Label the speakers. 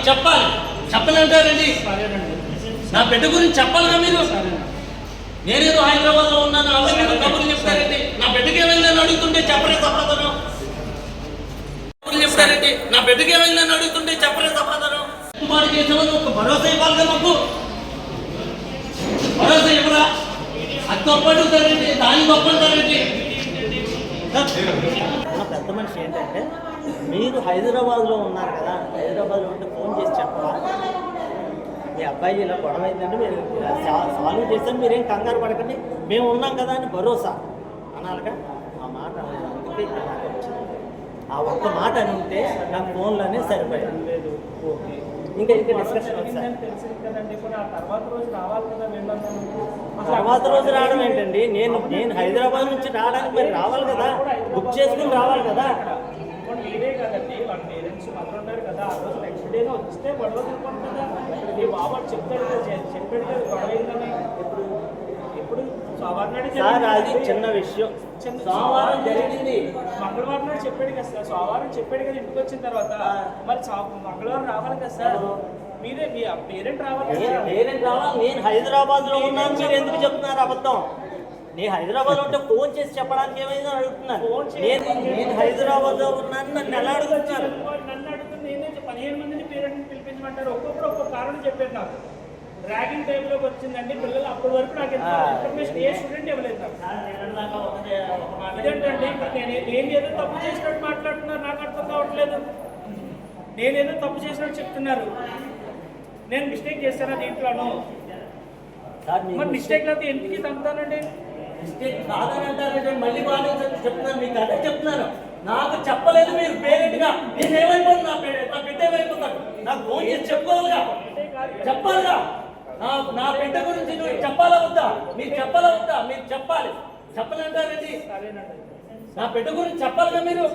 Speaker 1: చెప్పాలి. చెప్పలేంటారండి? నా బిడ్డ గురించి చెప్పాలిగా మీరు. నేనేదో హైదరాబాద్ లో ఉన్నాను అవన్నీ కబుర్లు చెప్తారండి. నా బిడ్డకి ఏమైందని అడుగుతుంటే చెప్పలే సమాధానం. కబుర్లు చెప్తారండి. నా బిడ్డకి ఏమైందని అడుగుతుంటే చెప్పలే సమాధానం. వాడు చేసేవాళ్ళు ఒక భరోసా ఇవ్వాలిగా మాకు. భరోసా ఇవ్వరా? అది గొప్ప అడుగుతారండి, దాన్ని గొప్ప అంటారండి. పెద్ద మనిషి ఏంటంటే మీరు హైదరాబాద్లో ఉన్నారు కదా, హైదరాబాద్లో ఉంటే ఫోన్ చేసి చెప్పరా, మీ అబ్బాయి ఇలా గొడవ అయిందంటే మీరు సాల్వ్ చేస్తాను, మీరేం కంగారు పడకండి, మేము ఉన్నాం కదా అని భరోసా అనాలిగా. ఆ మాట అందుకే నాకు వచ్చింది. ఆ ఒక్క మాట అని ఉంటే నాకు ఫోన్లోనే సరిపోయాను. లేదు ఓకే, ఇంకా డిస్కషన్ తర్వాత రోజు రావడం ఏంటండి? నేను హైదరాబాద్ నుంచి రావడానికి మరి రావాలి కదా, బుక్ చేసుకుని రావాలి కదా.
Speaker 2: మీరే కదండి, వాళ్ళ పేరెంట్స్ మదర్ ఉన్నారు కదా, ఆ రోజు నెక్స్ట్ డేనే వస్తే గొడవ తిరుపండి కదా. మీ బాబు చెప్పాడు కదా గొడవ అయిందని. ఎప్పుడు సోమవారం నాడు
Speaker 1: అది చిన్న విషయం. సోమవారం జరిగింది,
Speaker 2: మంగళవారం నాడు చెప్పాడు కదా సార్. సోమవారం చెప్పాడు కదా ఇంటికి వచ్చిన తర్వాత, మరి మంగళవారం రావాలి కదా సార్. మీరే మీ పేరెంట్ రావాలి.
Speaker 1: నేను హైదరాబాద్ లో ఉన్నాను, మీరు ఎందుకు చెప్తున్నారు అబద్ధం? నేను హైదరాబాద్ లో ఉంటే ఫోన్ చేసి చెప్పడానికి ఏమైందో అడుగుతున్నాను. నేను హైదరాబాద్ లో ఉన్నాను, నన్ను ఎలా అడుగుతున్నారు?
Speaker 2: నన్ను అడుగుతుంది ఏంటంటే 15 మందిని పేరెంట్ని పిలిపించమంటారు. ఒక్కొక్కరు ఒక్కొక్క కారణం చెప్పారు నాకు. ర్యాగింగ్ టైంలోకి వచ్చిందండి పిల్లలు, అప్పటి వరకు నాకు ఇన్ఫర్మేషన్ ఏ స్టూడెంట్ ఇవ్వలేదు. ఇదేంటండి నేను ఏదో తప్పు చేసినట్టు మాట్లాడుతున్నారు, నాకు అర్థం కావట్లేదు. నేనేదో తప్పు చేసినట్టు చెప్తున్నారు. నేను మిస్టేక్ చేస్తానా దీంట్లోనూ? మరి మిస్టేక్ అయితే ఎందుకు తగ్గుతానండి?
Speaker 1: మిస్టేక్ కాదని అంటారంటే మళ్ళీ బాగా చెప్తున్నాను, మీకు అదే చెప్తున్నాను. నాకు చెప్పలేదు మీరు పేరెంట్ గా, నేను ఏమైపోతుంది, నా బిడ్డ ఏమైపోతాడు, నాకు ఫోన్ చేసి చెప్పుకోవాలిగా, చెప్పాలిగా. నా బిడ్డ గురించి నువ్వు చెప్పాలా వద్దా? మీరు చెప్పాలా వద్దా? మీరు చెప్పాలి. చెప్పలేంటారండి? నా బిడ్డ గురించి చెప్పాలిగా మీరు.